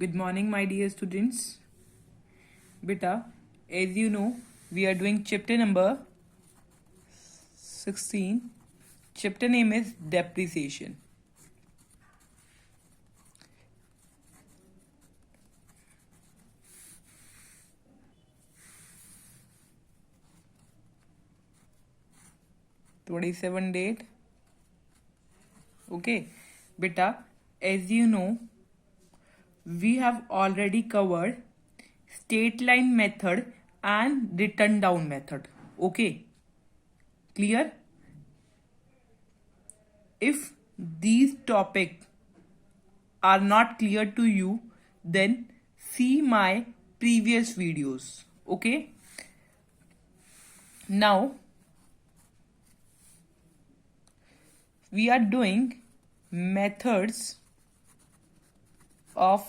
Good morning, my dear students. Beta, as you know, we are doing chapter number 16. Chapter name is depreciation. (27) date. Okay, beta, as you know, we have already covered straight line method and written down method. Okay, clear? If these topics are not clear to you, then see my previous videos. Okay, now we are doing methods of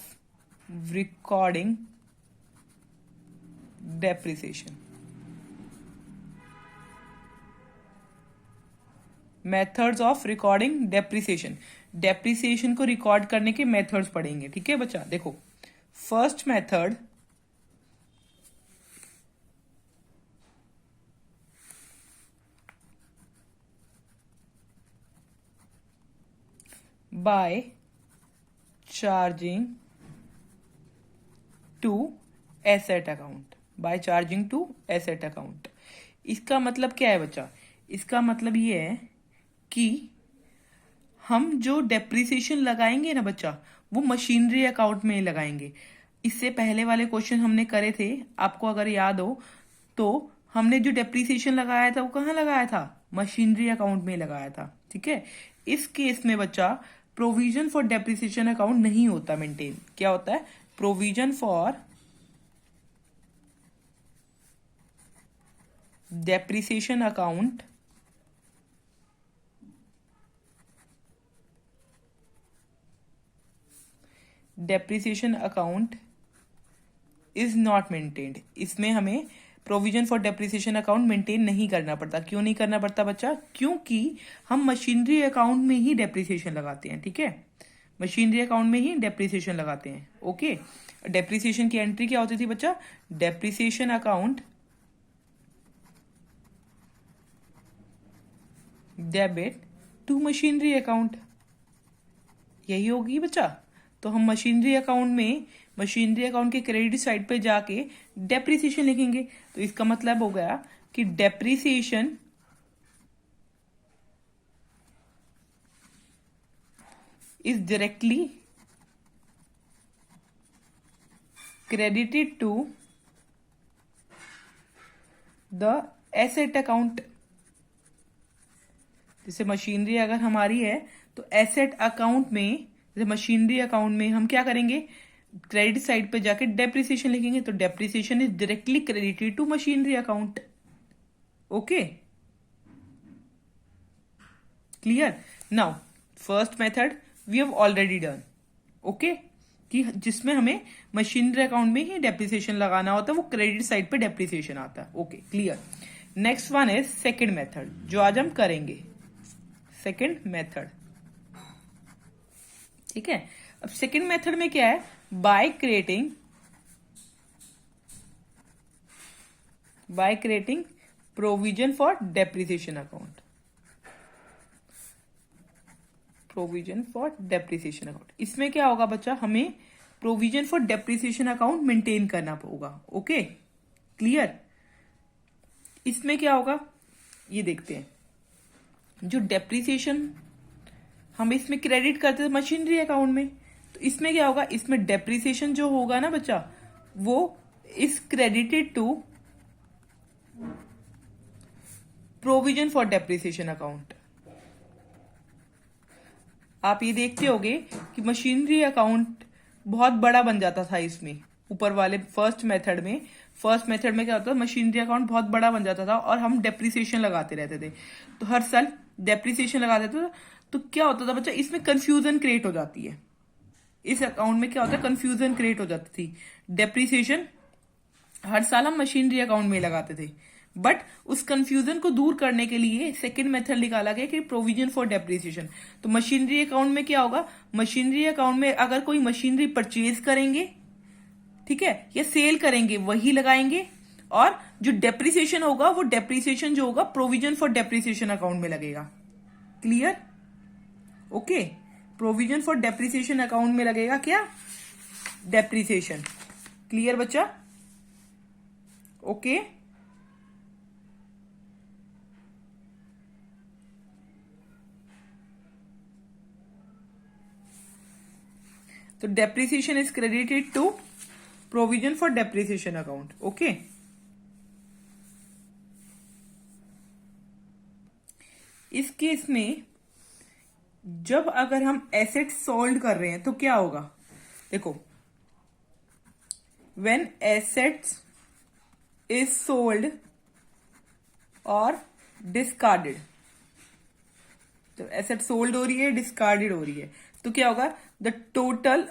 recording depreciation. Methods of recording depreciation. Depreciation को record करने के methods पढ़ेंगे. ठीक है बच्चा, देखो first method by charging to asset account. By charging to asset account. इसका मतलब क्या है बच्चा? इसका मतलब ये है कि हम जो डेप्रिसिएशन लगाएंगे ना बच्चा, वो मशीनरी अकाउंट में लगाएंगे. इससे पहले वाले क्वेश्चन हमने करे थे, आपको अगर याद हो तो हमने जो डेप्रिसिएशन लगाया था वो कहाँ लगाया था? मशीनरी अकाउंट में लगाया था. ठीक है, इस केस में बच्चा प्रोविजन फॉर डेप्रिसिएशन अकाउंट नहीं होता मेंटेन. क्या होता है? Provision for depreciation account depreciation account is not maintained. इसमें हमें provision for depreciation account maintain नहीं करना पड़ता. क्यों नहीं करना पड़ता बच्चा? क्योंकि हम मशीनरी अकाउंट में ही डेप्रिसिएशन लगाते हैं. ठीक है, मशीनरी अकाउंट में ही डेप्रिसिएशन लगाते हैं. ओके, डेप्रिसिएशन की एंट्री क्या होती थी बच्चा? Depreciation account debit to machinery account. यही होगी बच्चा. तो हम मशीनरी अकाउंट के क्रेडिट साइड पे जाके डेप्रिसिएशन लिखेंगे. तो इसका मतलब हो गया कि depreciation is directly credited to the asset account. जैसे मशीनरी अगर हमारी है तो एसेट अकाउंट में, जैसे मशीनरी अकाउंट में हम क्या करेंगे? क्रेडिट साइड पे जाके डेप्रिसिएशन लिखेंगे. तो depreciation is directly credited to machinery account. Okay, clear? Now first method we have already done. Okay, कि जिसमें हमें मशीनरी अकाउंट में ही डेप्रिसिएशन लगाना होता है, वो क्रेडिट साइड पे डेप्रिसिएशन आता है. Okay, clear. Next one is second method, जो आज हम करेंगे. Second method. ठीक है, अब सेकेंड मेथड में क्या है? By creating provision for depreciation account. Provision for depreciation account. इसमें क्या होगा बच्चा? हमें provision for depreciation account maintain करना होगा. Okay, clear. इसमें क्या होगा ये देखते हैं. जो डेप्रिसिएशन हम इसमें क्रेडिट करते थे मशीनरी अकाउंट में, तो इसमें क्या होगा? इसमें डेप्रिसिएशन जो होगा ना बच्चा, वो is credited to provision for depreciation account. आप ये देखते होगे कि मशीनरी अकाउंट बहुत बड़ा बन जाता था इसमें. ऊपर वाले फर्स्ट मेथड में क्या होता था? मशीनरी अकाउंट बहुत बड़ा बन जाता था और हम डेप्रिसिएशन लगाते रहते थे. तो हर साल डेप्रिसिएशन लगाते थे. तो क्या होता था बच्चा? इसमें कंफ्यूजन क्रिएट हो जाती है. इस अकाउंट में क्या होता है? कंफ्यूजन क्रिएट हो जाती थी. डेप्रिसिएशन हर साल हम मशीनरी अकाउंट में लगाते थे, बट उस कंफ्यूजन को दूर करने के लिए सेकंड मेथड निकाला गया कि प्रोविजन फॉर डेप्रिसिएशन। तो मशीनरी अकाउंट में क्या होगा, मशीनरी अकाउंट में अगर कोई मशीनरी परचेज करेंगे, ठीक है, या सेल करेंगे वही लगाएंगे, और जो डेप्रिसिएशन होगा वो डेप्रिसिएशन जो होगा प्रोविजन फॉर डेप्रिसिएशन अकाउंट में लगेगा। Clear? Okay, provision for depreciation account में लगेगा क्या, डेप्रिसिएशन। क्लियर बच्चा? ओके, तो depreciation is credited to provision for depreciation account. Okay, इस केस में जब अगर हम एसेट सोल्ड कर रहे हैं तो क्या होगा, देखो, व्हेन एसेट्स इज सोल्ड और डिस्कार्डेड, जब एसेट सोल्ड हो रही है, डिस्कार्डेड हो रही है, तो क्या होगा, द टोटल,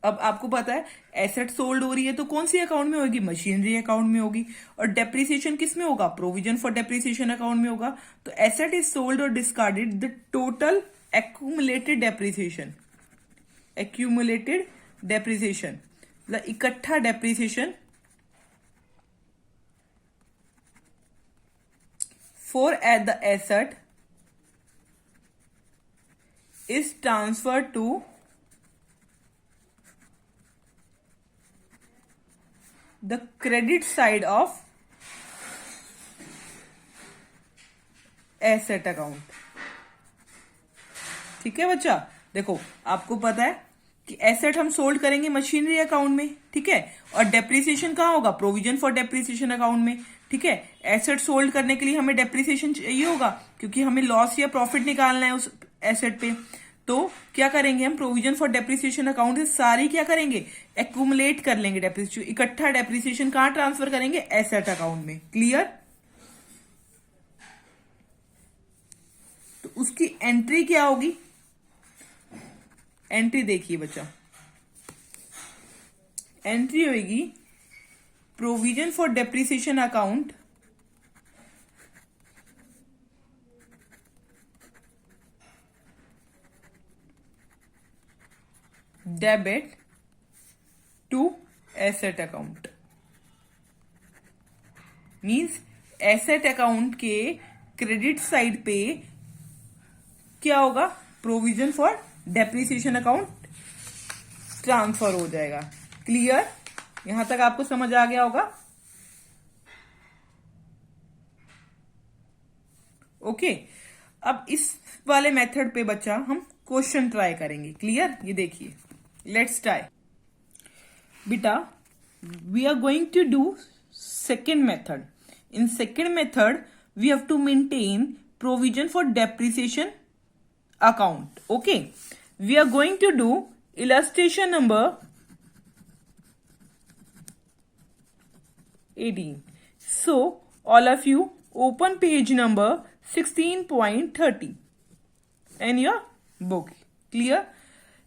अब आपको पता है एसेट सोल्ड हो रही है तो कौन सी अकाउंट में होगी, मशीनरी अकाउंट में होगी, और डेप्रिसिएशन किस में होगा, प्रोविजन फॉर डेप्रिसिएशन अकाउंट में होगा। तो एसेट इज सोल्ड और discarded, the total accumulated depreciation, accumulated depreciation मतलब इकट्ठा depreciation for at the asset is transferred to the credit side of asset account. ठीक है बच्चा, देखो आपको पता है कि एसेट हम सोल्ड करेंगे मशीनरी अकाउंट में, ठीक है, और डेप्रिसिएशन कहाँ होगा, प्रोविजन फॉर डेप्रिसिएशन अकाउंट में। ठीक है, एसेट सोल्ड करने के लिए हमें डेप्रिसिएशन चाहिए होगा क्योंकि हमें लॉस या प्रॉफिट निकालना है उस एसेट पे। तो क्या करेंगे हम, प्रोविजन फॉर डेप्रिसिएशन अकाउंट से सारी क्या करेंगे, एक्यूमुलेट कर लेंगे डेप्रिसिएशन, इकट्ठा डेप्रिसिएशन कहाँ ट्रांसफर करेंगे, एसेट अकाउंट में। क्लियर? तो उसकी एंट्री क्या होगी, एंट्री देखिए बच्चा, एंट्री होगी provision for depreciation account debit to asset account. Means asset account के क्रेडिट साइड पे क्या होगा, provision for depreciation account transfer हो जाएगा। क्लियर? यहां तक आपको समझ आ गया होगा? ओके, अब इस वाले मेथड पे बच्चा हम क्वेश्चन ट्राई करेंगे। क्लियर? ये देखिए, लेट्स ट्राई बेटा, we are going to do second method. In second method we have to maintain provision for depreciation account. Okay, we are going to do illustration number 18. So all of you open page number 16.30 in your book. Clear?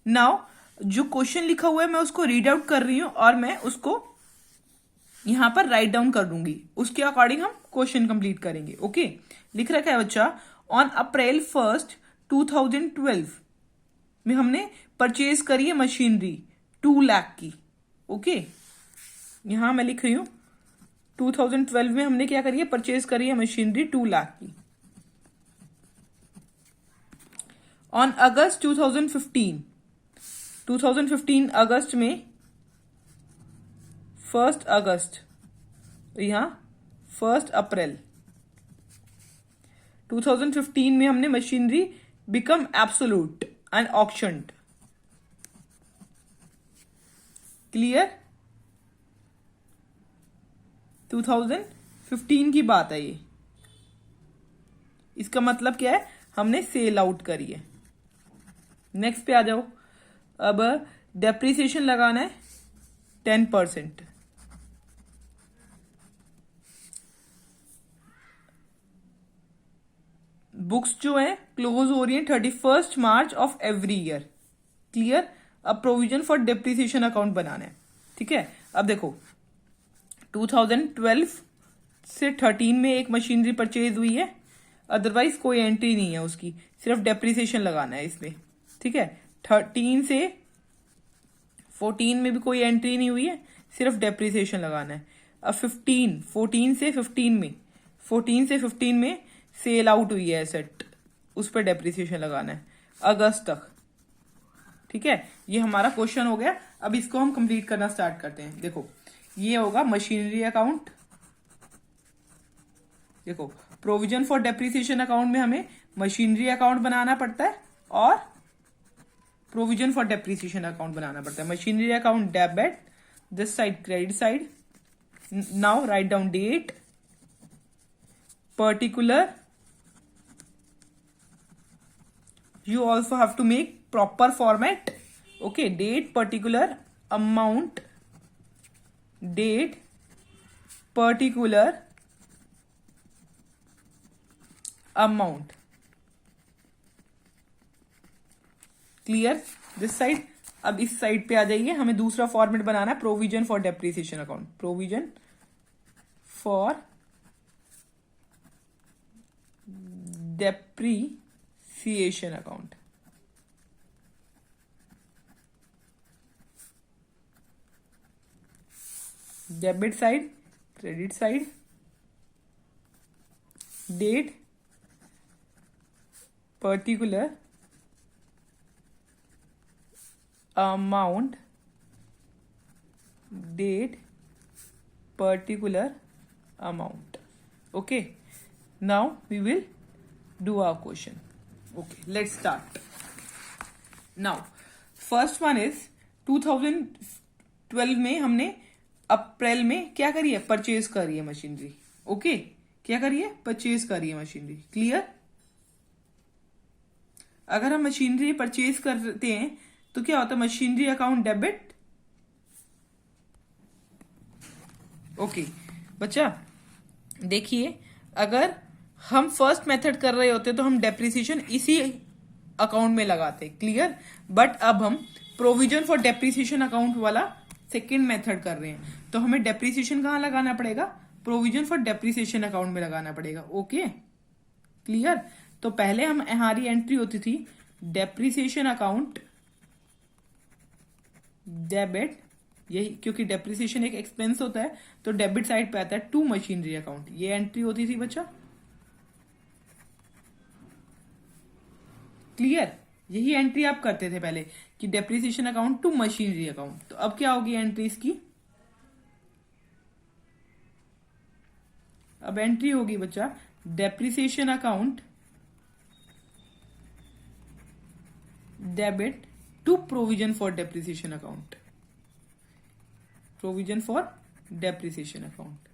Now जो question लिखा हुआ है मैं उसको read out कर रही हूं और मैं उसको यहां पर राइट डाउन कर दूंगी, उसके अकॉर्डिंग हम क्वेश्चन कंप्लीट करेंगे। ओके, लिख रखा है बच्चा, ऑन अप्रैल 1 2012 में हमने परचेज करी है मशीनरी 2 लाख की। ओके, यहां मैं लिख रही हूं 2012 में हमने क्या करी है, परचेज करी है मशीनरी 2 लाख की। ऑन अगस्त 2015 अगस्त में 1 अगस्त, यहां 1 अप्रैल 2015 में हमने machinery become absolute and auctioned. Clear? 2015 की बात है ये, इसका मतलब क्या है, हमने सेल आउट करी है। नेक्स्ट पे आ जाओ, अब डेप्रिसिएशन लगाना है 10%। बुक्स जो है क्लोज हो रही है 31 मार्च ऑफ एवरी ईयर। क्लियर? अब प्रोविजन फॉर डेप्रिसिएशन अकाउंट बनाना है। ठीक है, अब देखो 2012 से 13 में एक मशीनरी परचेज हुई है, अदरवाइज कोई एंट्री नहीं है उसकी, सिर्फ डेप्रिसिएशन लगाना है इसमें, ठीक है। 13 से 14 में भी कोई एंट्री नहीं हुई है, सिर्फ डेप्रिसिएशन लगाना है। अब 14 से 15 में सेल आउट हुई है एसेट, उस पर डेप्रिसिएशन लगाना है अगस्त तक, ठीक है। ये हमारा क्वेश्चन हो गया। अब इसको हम कंप्लीट करना स्टार्ट करते हैं। देखो ये होगा मशीनरी अकाउंट। देखो प्रोविजन फॉर डेप्रिसिएशन अकाउंट में हमें मशीनरी अकाउंट बनाना पड़ता है और प्रोविजन फॉर डेप्रिसिएशन अकाउंट बनाना पड़ता है। Machinery account debit, this side credit side. Now write down date, particular, you also have to make proper format, okay, date, particular, amount, date, particular, amount, clear this side। अब इस side पे आ जाइए, हमें दूसरा format बनाना है, provision for depreciation account, provision for depreciation account. Debit side, credit side, date, particular, amount, date, particular, amount. Okay, now we will do our question. Okay, let's start. Now first one is 2012 में हमने अप्रैल में क्या करी है, purchase करी है machinery. Okay, क्या करी है, परचेज करी है मशीनरी। क्लियर। अगर हम मशीनरी परचेज करते हैं तो क्या होता है, मशीनरी अकाउंट डेबिट। ओके बच्चा देखिए, अगर हम फर्स्ट मेथड कर रहे होते तो हम डेप्रिसिएशन इसी अकाउंट में लगाते। क्लियर। बट अब हम प्रोविजन फॉर डेप्रिसिएशन अकाउंट वाला सेकंड मेथड कर रहे हैं, तो हमें डेप्रिसिएशन कहां लगाना पड़ेगा, प्रोविजन फॉर डेप्रिसिएशन अकाउंट में लगाना पड़ेगा। Okay clear. तो पहले हम हमारी एंट्री होती थी डेप्रिसिएशन अकाउंट डेबिट, यही क्योंकि डेप्रिसिएशन एक एक्सपेंस होता है तो डेबिट साइड पे आता है टू मशीनरी अकाउंट, ये एंट्री होती थी बच्चा। क्लियर। यही एंट्री आप करते थे पहले कि depreciation account to machinery account. तो अब क्या होगी एंट्री इसकी, अब एंट्री होगी बच्चा depreciation account debit to provision for depreciation account, provision for depreciation account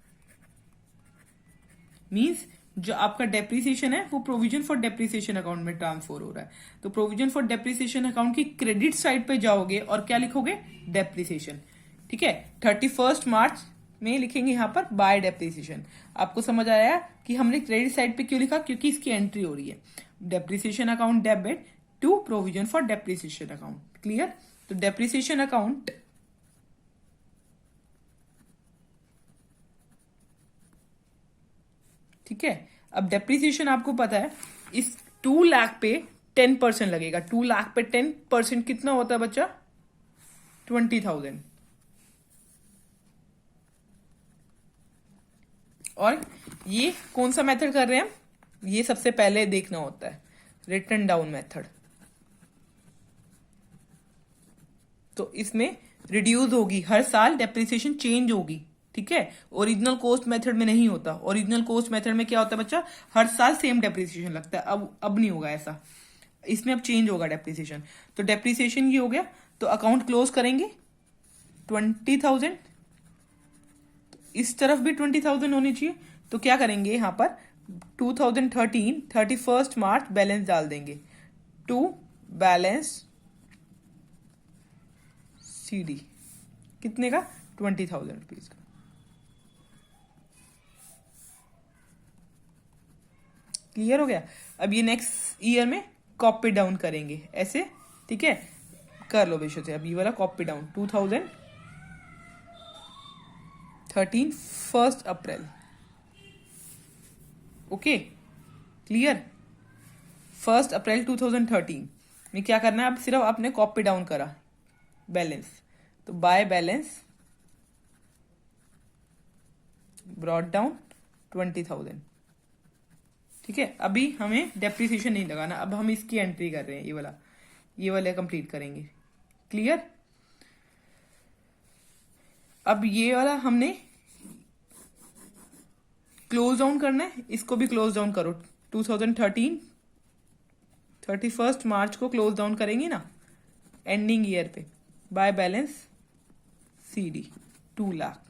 means जो आपका डेप्रिसिएशन है वो प्रोविजन फॉर डेप्रिसिएशन अकाउंट में ट्रांसफर हो रहा है। तो प्रोविजन फॉर डेप्रिसिएशन अकाउंट की क्रेडिट साइड पे जाओगे और क्या लिखोगे, डेप्रिसिएशन। ठीक है, 31 मार्च में लिखेंगे यहां पर बाय डेप्रिसिएशन। आपको समझ आया कि हमने क्रेडिट साइड पे क्यों लिखा, क्योंकि इसकी एंट्री हो रही है depreciation account debit to provision for depreciation account. Clear. तो डेप्रिसिएशन अकाउंट ठीक है। अब डेप्रिसिएशन आपको पता है इस 2 लाख पे 10% लगेगा। 2 लाख पे 10% कितना होता है बच्चा, 20,000। और ये कौन सा मेथड कर रहे हैं हम, ये सबसे पहले देखना होता है रिटर्न डाउन मेथड। तो इसमें रिड्यूस होगी, हर साल डेप्रिसिएशन चेंज होगी। ठीक है, ओरिजिनल कॉस्ट मेथड में नहीं होता। ओरिजिनल कॉस्ट मेथड में क्या होता है बच्चा, हर साल सेम डेप्रिसिएशन लगता है। अब नहीं होगा ऐसा, इसमें अब चेंज होगा डेप्रिसिएशन। तो डेप्रिसिएशन ये हो गया, तो अकाउंट क्लोज करेंगे 20,000। इस तरफ भी 20,000 होनी चाहिए। तो क्या करेंगे यहां पर 2013 31 मार्च बैलेंस डाल देंगे टू बैलेंस सीडी, कितने का, 20,000 रुपीज का। क्लियर हो गया। अब ये नेक्स्ट ईयर में कॉपी डाउन करेंगे ऐसे। ठीक है, कर लो बेशो से। अब ये वाला कॉपी डाउन 2013 1 अप्रैल। Okay, clear. 1 अप्रैल 2013 में क्या करना है, अब सिर्फ आपने कॉपी डाउन करा बैलेंस, तो बाय बैलेंस ब्रॉट डाउन 20,000। ठीक है, अभी हमें डेप्रिसिएशन नहीं लगाना, अब हम इसकी एंट्री कर रहे हैं, ये वाला कंप्लीट करेंगे। क्लियर। अब ये वाला हमने क्लोज डाउन करना है, इसको भी क्लोज डाउन करो। 2013 31 मार्च को क्लोज डाउन करेंगे ना एंडिंग ईयर पे, बाय बैलेंस CD 2 लाख।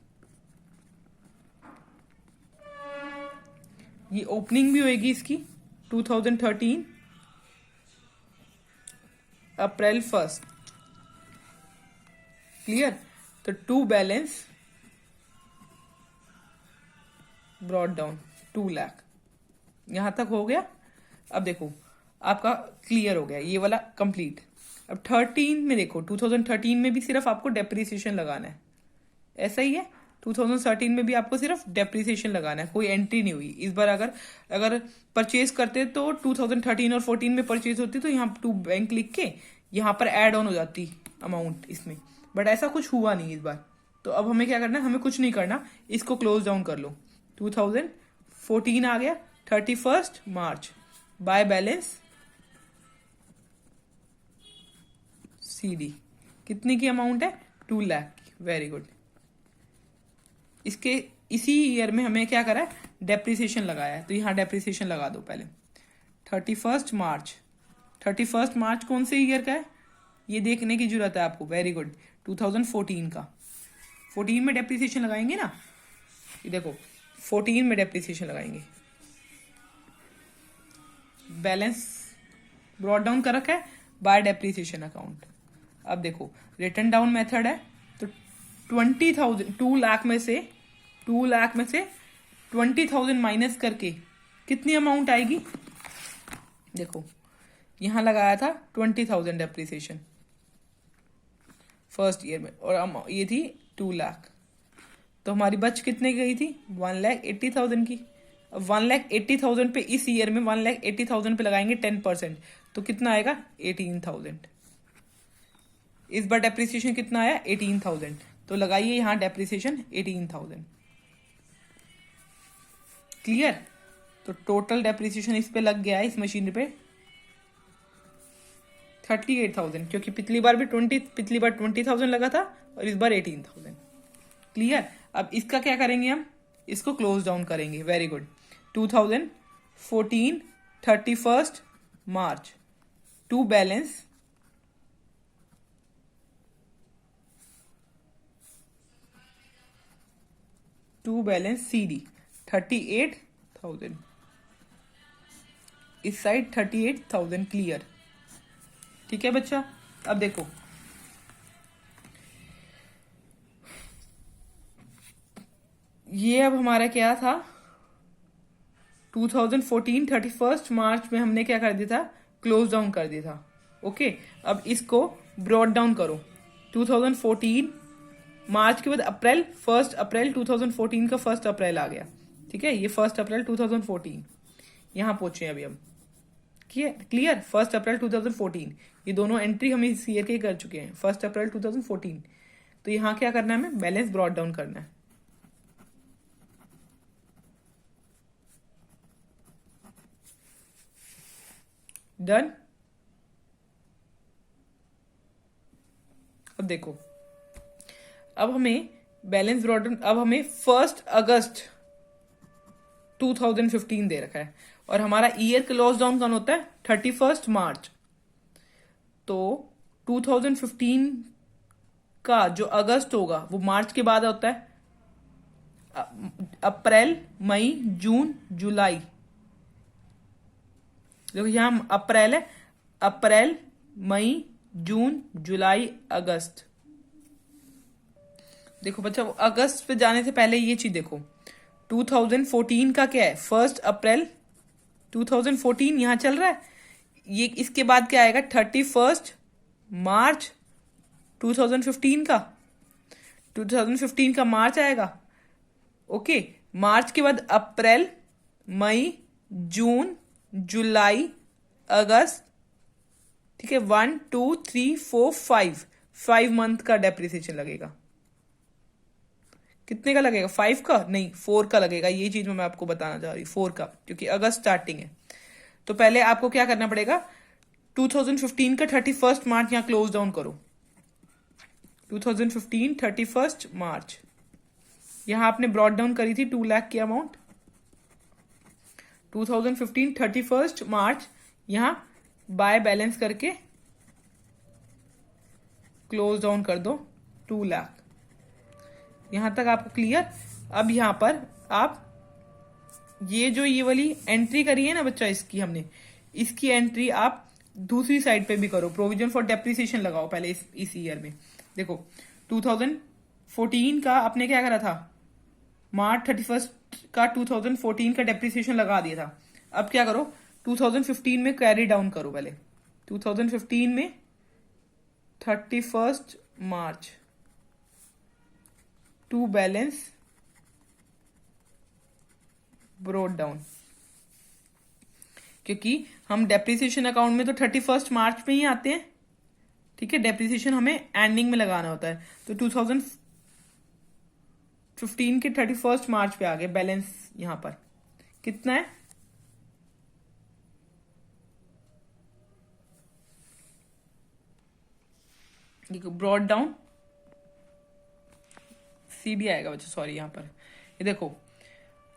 ये ओपनिंग भी होएगी इसकी 2013 अप्रैल 1। क्लियर। तो 2 बैलेंस ब्रॉट डाउन 2 लाख। यहां तक हो गया। अब देखो आपका क्लियर हो गया ये वाला कंप्लीट। अब 13 में देखो, 2013 में भी सिर्फ आपको डेप्रिसिएशन लगाना है, ऐसा ही है। 2013 में भी आपको सिर्फ डेप्रिसिएशन लगाना है, कोई एंट्री नहीं हुई इस बार। अगर परचेज करते तो 2013 और 14 में परचेज होती तो यहाँ टू बैंक लिख के यहाँ पर ऐड ऑन हो जाती अमाउंट इसमें, बट ऐसा कुछ हुआ नहीं इस बार। तो अब हमें क्या करना है, हमें कुछ नहीं करना, इसको क्लोज डाउन कर लो। 2014 आ गया 31 मार्च, बाय बैलेंस CD कितने की अमाउंट है, 2 लाख की। Very good. इसके इसी ईयर में हमें क्या करा है, डेप्रिसिएशन लगाया है, तो यहाँ डेप्रिसिएशन लगा दो पहले। 31 मार्च, 31 मार्च कौन से ईयर का है ये देखने की जरूरत है आपको। वेरी गुड, 2014 का। 14 में डेप्रिसिएशन लगाएंगे ना, ये देखो 14 में डेप्रिसिएशन लगाएंगे। बैलेंस ब्रॉट डाउन कर रखा है बाय डेप्रिसिएशन अकाउंट। अब देखो रिटर्न डाउन मेथड है, तो 20,000 2 लाख में से 20,000 माइनस करके कितनी अमाउंट आएगी, देखो यहां लगाया था 20,000 डेप्रिसिएशन फर्स्ट ईयर में, और ये थी 2 लाख, तो हमारी बच कितने की गई थी, 1,80,000 की। अब 1,80,000 पे इस ईयर में 1,80,000 पे लगाएंगे 10%, तो कितना आएगा 18,000। इस बार डेप्रिसिएशन कितना आया 18,000, तो लगाइए यहां डेप्रिसिएशन 18,000। क्लियर। तो टोटल डेप्रिसिएशन इस पे लग गया है, इस मशीनरी पे 38,000, क्योंकि पिछली बार 20,000 लगा था और इस बार 18,000। क्लियर। अब इसका क्या करेंगे, हम इसको क्लोज डाउन करेंगे। Very good. 2014 31 March, to balance CD 38,000, इस साइड 38,000। क्लियर। ठीक है बच्चा। अब देखो ये अब हमारा क्या था, 2014 31 मार्च में हमने क्या कर दिया था, क्लोज डाउन कर दिया था। ओके, अब इसको ब्रॉट डाउन करो। 2014 मार्च के बाद अप्रैल, 1 अप्रैल 2014 का 1 अप्रैल आ गया। ठीक है, ये 1 अप्रैल 2014 यहां पहुंचे अभी हम। क्लियर। 1 अप्रैल 2014 ये दोनों एंट्री हम इस ईयर के कर चुके हैं, 1 अप्रैल 2014। तो यहां क्या करना है, हमें बैलेंस ब्रॉट डाउन करना है। डन। अब देखो, अब हमें बैलेंस ब्रॉट डाउन, अब हमें 1 अगस्त 2015 दे रखा है, और हमारा ईयर क्लोज डाउन कौन होता है, 31 मार्च। तो 2015 का जो अगस्त होगा वो मार्च के बाद होता है। अप्रैल मई जून जुलाई, देखो यहां अप्रैल है, अप्रैल मई जून जुलाई अगस्त। देखो बच्चा, अगस्त पे जाने से पहले ये चीज देखो, 2014 का क्या है, 1 अप्रैल 2014 यहां चल रहा है। ये इसके बाद क्या आएगा, 31 मार्च 2015 का मार्च आएगा। ओके, मार्च के बाद अप्रैल, मई, जून, जुलाई, अगस्त, ठीक है, 1 2 3 4 5 मंथ का डेप्रिसिएशन लगेगा। कितने का लगेगा? 5 का नहीं, 4 का लगेगा। ये चीज मैं आपको बताना चाह रही हूँ, 4 का, क्योंकि अगस्त स्टार्टिंग है। तो पहले आपको क्या करना पड़ेगा, 2015 का 31 मार्च यहाँ क्लोज डाउन करो। 2015 31 मार्च यहां आपने ब्रॉड डाउन करी थी 2 लाख की अमाउंट। 2015 31 मार्च यहां बाय बैलेंस करके क्लोज डाउन कर दो 2 लाख। यहां तक आपको क्लियर? अब यहां पर आप ये वाली एंट्री करी है ना बच्चा, इसकी हमने, इसकी एंट्री आप दूसरी साइड पे भी करो। प्रोविजन फॉर डेप्रिसिएशन लगाओ पहले इस ईयर में। देखो 2014 का आपने क्या करा था, मार्च 31 का 2014 का डेप्रिसिएशन लगा दिया था। अब क्या करो, 2015 में कैरी डाउन करो पहले। 2015 में 31 March to balance broad down, क्योंकि हम डेप्रिसिएशन अकाउंट में तो 31 मार्च में ही आते हैं, ठीक है। डेप्रिसिएशन हमें एंडिंग में लगाना होता है। तो 2015 के 31 मार्च पे आ गए बैलेंस। यहां पर कितना है, ब्रॉड डाउन सीडी आएगा बच्चा, सॉरी यहां पर ये देखो,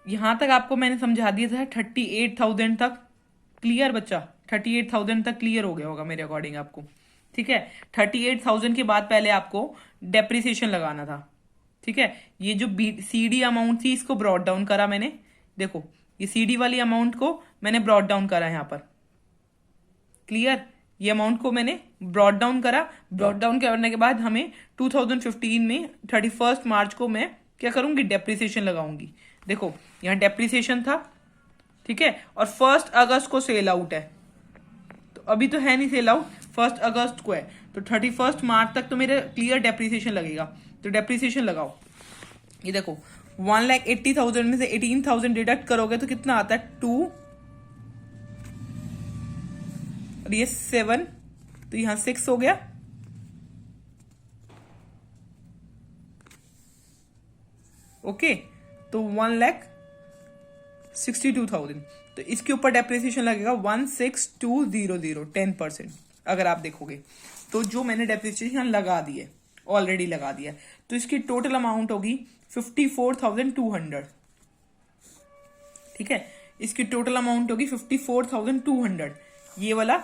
यहां तक आपको मैंने समझा दिया था 38,000 तक। क्लियर बच्चा? 38,000 तक क्लियर हो गया होगा मेरे अकॉर्डिंग आपको, ठीक है। 38,000 के बाद पहले आपको डेप्रिसिएशन लगाना था, ठीक है। ये जो सीडी अमाउंट थी इसको ब्रॉड डाउन करा मैंने। देखो ये सीडी वाली अमाउंट को मैंने ब्रॉड डाउन करा यहां पर। क्लियर? ये अमाउंट को मैंने ब्रॉड डाउन करा। ब्रॉड डाउन करने के बाद हमें 2015 में 31 मार्च को मैं क्या करूंगी, डेप्रिसिएशन लगाऊंगी। देखो यहां डेप्रिसिएशन था, ठीक है, और 1 अगस्त को सेल आउट है। तो अभी तो है नहीं सेल आउट, 1 अगस्त को है। तो 31 मार्च तक तो मेरे क्लियर डेप्रिसिएशन लगेगा। तो डेप्रिसिएशन लगाओ। ये देखो 1,80,000 में से 18,000 डिडक्ट करोगे तो कितना आता है, 2 और ये 7, तो यहां 6 हो गया। ओके, तो 1,62,000। तो इसके ऊपर डेप्रिसिएशन लगेगा 16,200, 10%। अगर आप देखोगे तो जो मैंने डेप्रिसिएशन लगा दी है, ऑलरेडी लगा दिया है, तो इसकी टोटल अमाउंट होगी 54,200, ठीक है। इसकी टोटल अमाउंट होगी 54,200। ये वाला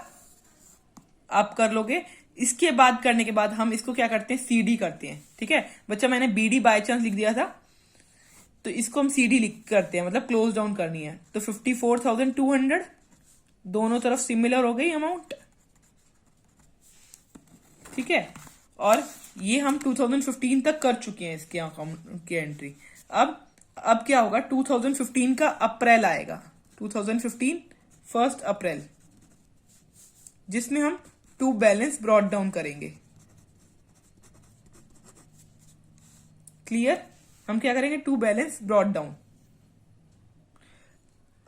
आप कर लोगे। इसके बाद करने के बाद हम इसको क्या करते हैं, सीडी करते हैं, ठीक है बच्चा। मैंने बीडी बाय चांस लिख दिया था, तो इसको हम सीडी लिख करते हैं, मतलब क्लोज डाउन करनी है। तो 54,200 दोनों तरफ सिमिलर हो गई अमाउंट, ठीक है। और ये हम 2015 तक कर चुके हैं इसके अकाउंट की एंट्री। अब क्या होगा, 2015 का अप्रैल आएगा, 2015 1 अप्रैल, जिसमें हम टू बैलेंस ब्रॉड डाउन करेंगे। क्लियर? हम क्या करेंगे, टू बैलेंस ब्रॉड डाउन।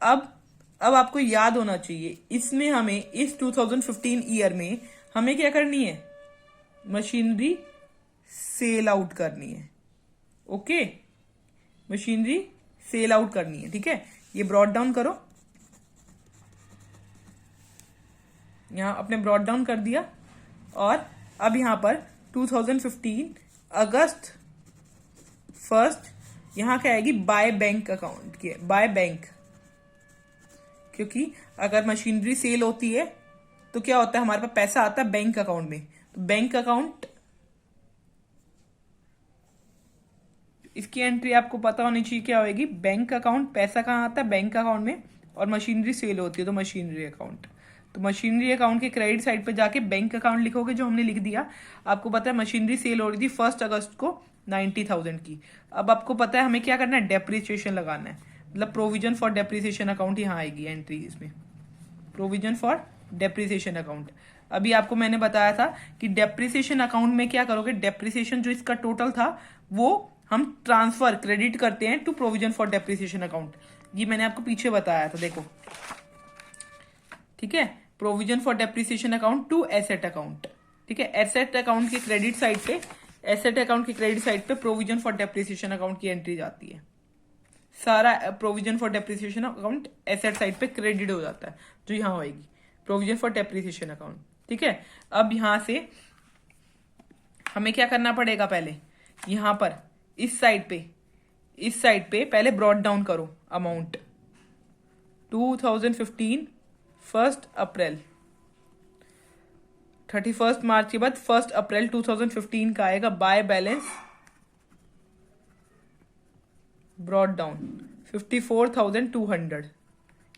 अब आपको याद होना चाहिए, इसमें हमें इस 2015 ईयर में हमें क्या करनी है, मशीनरी सेल आउट करनी है। ओके, मशीनरी सेल आउट करनी है, ठीक है। ये ब्रॉड डाउन करो, यहां अपने ब्रॉड डाउन कर दिया। और अब यहां पर 2015 अगस्त 1 यहां क्या आएगी, बाय बैंक अकाउंट की, बाय बैंक। क्योंकि अगर मशीनरी सेल होती है तो क्या होता है, हमारे पास पैसा आता है बैंक अकाउंट में। तो बैंक अकाउंट, इसकी एंट्री आपको पता होनी चाहिए क्या होगी, बैंक अकाउंट। पैसा कहाँ आता है, बैंक अकाउंट में। और मशीनरी सेल होती है तो मशीनरी अकाउंट। तो मशीनरी अकाउंट के क्रेडिट साइड पे जाके बैंक अकाउंट लिखोगे, जो हमने लिख दिया। आपको पता है मशीनरी सेल हो रही थी 1 अगस्त को 90,000 की। अब आपको पता है हमें क्या करना है, डेप्रिसिएशन लगाना है, मतलब प्रोविजन फॉर डेप्रिसिएशन अकाउंट यहाँ आएगी एंट्री इसमें, प्रोविजन फॉर डेप्रिसिएशन अकाउंट। अभी आपको मैंने बताया था कि डेप्रिसिएशन अकाउंट में क्या करोगे, डेप्रिसिएशन जो इसका टोटल था वो हम ट्रांसफर क्रेडिट करते हैं to provision for depreciation account. ये मैंने आपको पीछे बताया था, देखो, ठीक है, provision for depreciation account to asset account. ठीक है, एसेट अकाउंट के क्रेडिट साइड पे, एसेट अकाउंट की क्रेडिट साइड पे प्रोविजन फॉर डेप्रिसिएशन अकाउंट की एंट्री जाती है। सारा provision for depreciation account asset side पे क्रेडिट हो जाता है, जो यहाँ होगी प्रोविजन फॉर डेप्रिसिएशन अकाउंट। ठीक है, अब यहां से हमें क्या करना पड़ेगा, पहले यहां पर इस साइड पे पहले ब्रॉट डाउन करो अमाउंट 2015 1 अप्रैल 31 मार्च के बाद 1 अप्रैल 2015 का आएगा बाय बैलेंस ब्रॉट डाउन 54,200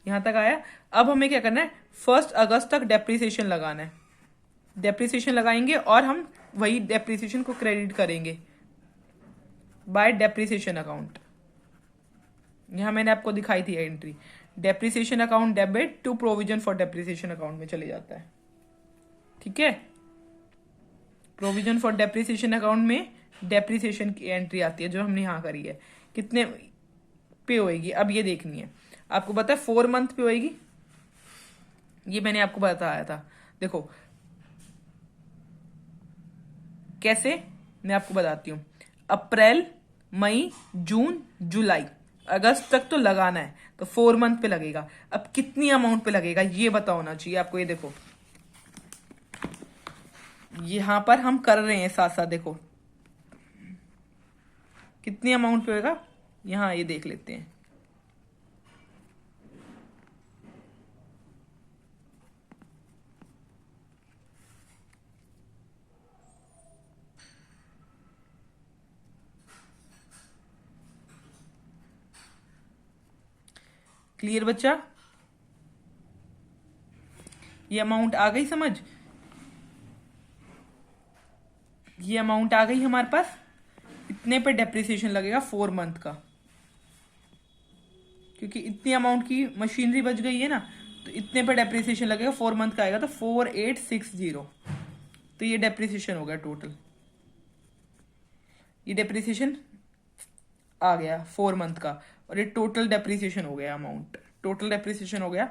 यहां तक आया। अब हमें क्या करना है, 1 अगस्त तक डेप्रिसिएशन लगाना है। डेप्रिसिएशन लगाएंगे और हम वही डेप्रिसिएशन को क्रेडिट करेंगे बाय डेप्रिसिएशन अकाउंट। यहां मैंने आपको दिखाई थी entry, depreciation account debit to provision for depreciation account में चले जाता है। ठीक है, प्रोविजन फॉर डेप्रिसिएशन अकाउंट में डेप्रिसिएशन की एंट्री आती है, जो हमने यहां करी है। कितने पे होएगी अब ये देखनी है आपको, पता है 4 मंथ पे होएगी, ये मैंने आपको बताया था। देखो कैसे, मैं आपको बताती हूं। अप्रैल, मई, जून, जुलाई, अगस्त तक तो लगाना है, तो 4 मंथ पे लगेगा। अब कितनी अमाउंट पे लगेगा ये बताओ होना चाहिए आपको। ये देखो, यहां पर हम कर रहे हैं साथ साथ, देखो कितनी अमाउंट पे होगा, यहां ये देख लेते हैं। क्लियर बच्चा, ये अमाउंट आ गई समझ, ये अमाउंट आ गई हमारे पास। इतने पे डेप्रिसिएशन लगेगा 4 मंथ का, क्योंकि इतनी अमाउंट की मशीनरी बच गई है ना, तो इतने पे डेप्रिसिएशन लगेगा। 4 मंथ का आएगा तो 4860, तो ये डेप्रिसिएशन हो गया टोटल। ये डेप्रिसिएशन आ गया 4 मंथ का, और ये टोटल डेप्रिसिएशन हो गया अमाउंट। टोटल डेप्रिसिएशन हो गया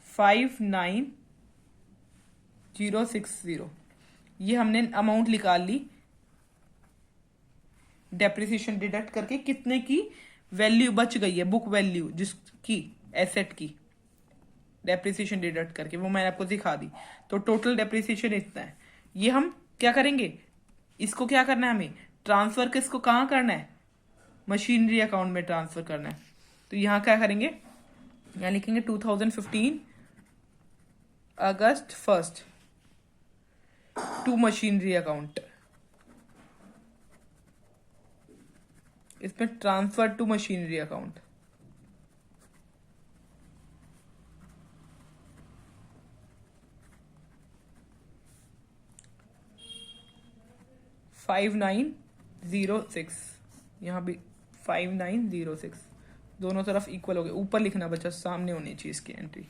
59060। ये हमने अमाउंट निकाल ली डेप्रिसिएशन डिडक्ट करके, कितने की वैल्यू बच गई है, बुक वैल्यू जिसकी एसेट की, डेप्रिसिएशन डिडक्ट करके, वो मैंने आपको दिखा दी। तो टोटल डेप्रिसिएशन इतना है। ये हम क्या करेंगे, इसको क्या करना है हमें, ट्रांसफर किसको कहाँ करना है, मशीनरी अकाउंट में ट्रांसफर करना है। तो यहां क्या करेंगे, यहां लिखेंगे 2015 अगस्त 1 टू मशीनरी अकाउंट, इसमें ट्रांसफर टू मशीनरी अकाउंट। $5906, यहां भी 5906, दोनों तरफ इक्वल हो गए। ऊपर लिखना बच्चा, सामने होनी चाहिए इसकी एंट्री।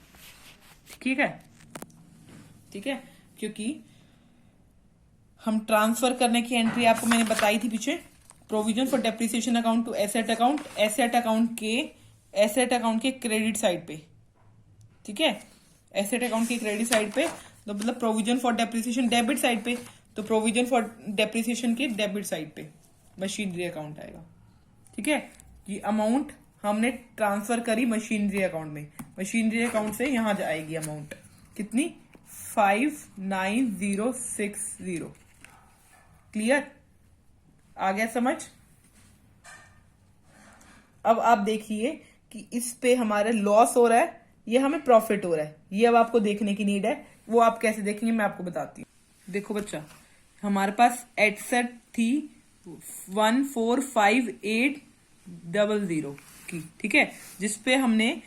ठीक है, ठीक है, क्योंकि हम ट्रांसफर करने की एंट्री आपको मैंने बताई थी पीछे, provision for depreciation account to asset account, asset account के क्रेडिट साइड पे। ठीक है, एसेट अकाउंट के क्रेडिट साइड पे, तो मतलब provision for depreciation debit side पे, तो प्रोविजन फॉर डेप्रिसिएशन के डेबिट साइड पे मशीनरी अकाउंट आएगा। ठीक है, ये अमाउंट हमने ट्रांसफर करी मशीनरी अकाउंट में, मशीनरी अकाउंट से यहां जाएगी अमाउंट कितनी, 59060। क्लियर, आ गया समझ। अब आप देखिए कि इस पे हमारे लॉस हो रहा है, ये हमें प्रॉफिट हो रहा है, ये अब आपको देखने की नीड है। वो आप कैसे देखेंगे मैं आपको बताती हूँ। देखो बच्चा, हमारे पास एसेट थी 145,800 की, ठीक है, जिसपे हमने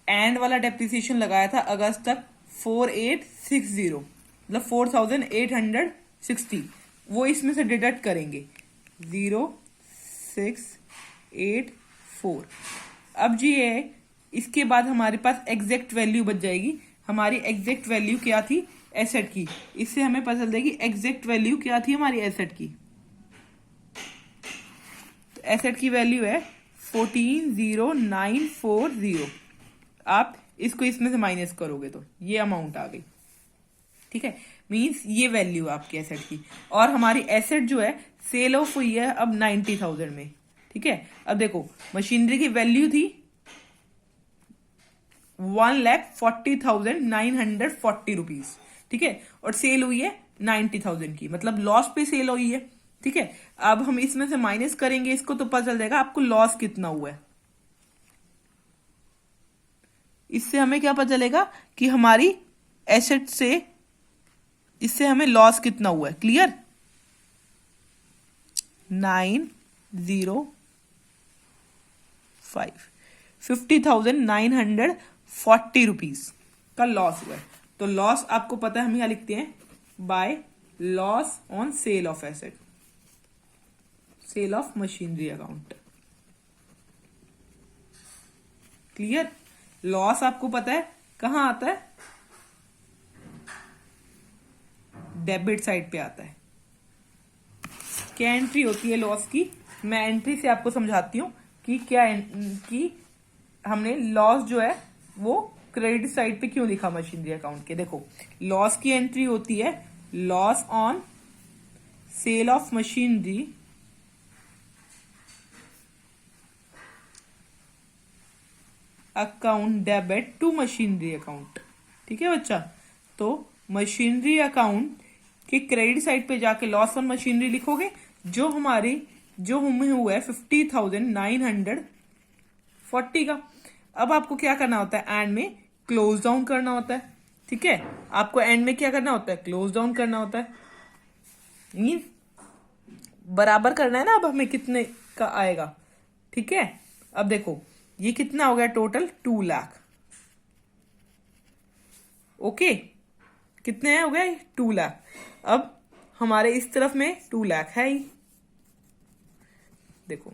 एंड वाला डेप्रिसिएशन लगाया था अगस्त तक 4860, मतलब 4860, वो इसमें से डिडक्ट करेंगे 0684। अब जी ये, इसके बाद हमारे पास एग्जैक्ट वैल्यू बच जाएगी। हमारी एग्जैक्ट वैल्यू क्या थी एसेट की, इससे हमें पता चल जाएगी एग्जैक्ट वैल्यू क्या थी हमारी एसेट की। एसेट की वैल्यू है 140940। आप इसको इसमें से माइनस करोगे तो ये अमाउंट आ गई, ठीक है। मींस ये वैल्यू आपकी एसेट की, और हमारी एसेट जो है सेल ऑफ हुई है अब 90,000 में, ठीक है। अब देखो मशीनरी की वैल्यू थी 1,40,940 रुपीज, ठीक है, और सेल हुई है 90,000 की, मतलब लॉस पे सेल हुई है, ठीक है। अब हम इसमें से माइनस करेंगे इसको तो पता चल जाएगा आपको लॉस कितना हुआ है। इससे हमें क्या पता चलेगा कि हमारी एसेट से इससे हमें लॉस कितना हुआ है। क्लियर? 50,940 रुपीज का लॉस हुआ है। तो लॉस आपको पता है हम यहां लिखते हैं by loss on sale of asset, sale of machinery account. Clear? Loss आपको पता है कहां आता है, डेबिट साइड पे आता है। क्या एंट्री होती है लॉस की, मैं एंट्री से आपको समझाती हूं कि क्या कि हमने लॉस जो है वो क्रेडिट साइड पे क्यों लिखा मशीनरी अकाउंट के। देखो लॉस की एंट्री होती है loss on sale of machinery account debit to machinery account, ठीक है बच्चा। तो मशीनरी अकाउंट के क्रेडिट साइड पे जाके लॉस ऑन मशीनरी लिखोगे, जो हमें हुआ है 50,940 का। अब आपको क्या करना होता है, एंड में क्लोज डाउन करना होता है, ठीक है। आपको एंड में क्या करना होता है, क्लोज डाउन करना होता है। मीन बराबर करना है ना, अब हमें कितने का आएगा, ठीक है। अब देखो ये कितना हो गया टोटल, 2 लाख। ओके, कितने हो गए, 2 लाख। अब हमारे इस तरफ में 2 लाख है ही। देखो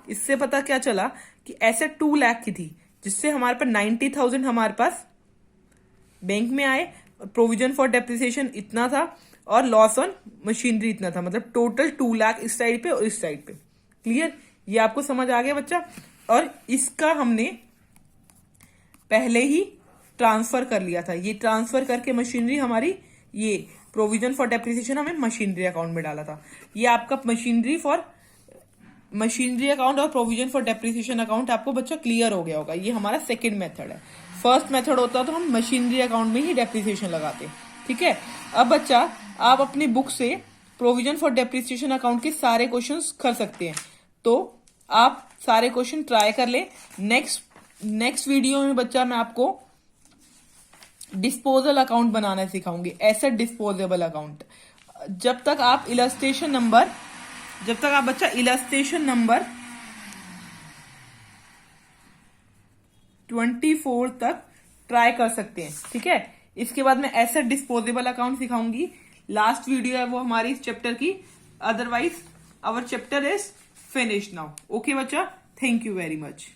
इससे पता क्या चला कि एसेट 2 लाख की थी, जिससे हमारे पास 90,000 हमारे पास बैंक में आए, प्रोविजन फॉर डेप्रिसिएशन इतना था, और लॉस ऑन मशीनरी इतना था, मतलब टोटल 2 लाख इस साइड पे और इस साइड पे। क्लियर? ये आपको समझ आ गया बच्चा? और इसका हमने पहले ही ट्रांसफर कर लिया था, ये ट्रांसफर करके मशीनरी हमारी, ये प्रोविजन फॉर डेप्रिसिएशन हमें मशीनरी अकाउंट में डाला था। ये आपका मशीनरी अकाउंट और प्रोविजन फॉर डेप्रिसिएशन अकाउंट आपको बच्चा क्लियर हो गया होगा। ये हमारा सेकंड मेथड है। फर्स्ट मेथड होता तो हम मशीनरी अकाउंट में ही डेप्रिसिएशन लगाते, ठीक है। अब बच्चा आप अपनी बुक से प्रोविजन फॉर डेप्रिसिएशन अकाउंट के सारे क्वेश्चंस कर सकते हैं, तो आप सारे क्वेश्चन ट्राई कर ले। नेक्स्ट वीडियो में बच्चा मैं आपको डिस्पोजल अकाउंट बनाना सिखाऊंगी, एसेट डिस्पोजेबल अकाउंट। जब तक आप इलस्ट्रेशन नंबर 24 तक ट्राई कर सकते हैं, ठीक है। इसके बाद मैं एसेट डिस्पोजेबल अकाउंट सिखाऊंगी। लास्ट वीडियो है वो हमारी इस चैप्टर की। Otherwise our chapter is finish now. Okay बच्चा, थैंक यू वेरी मच।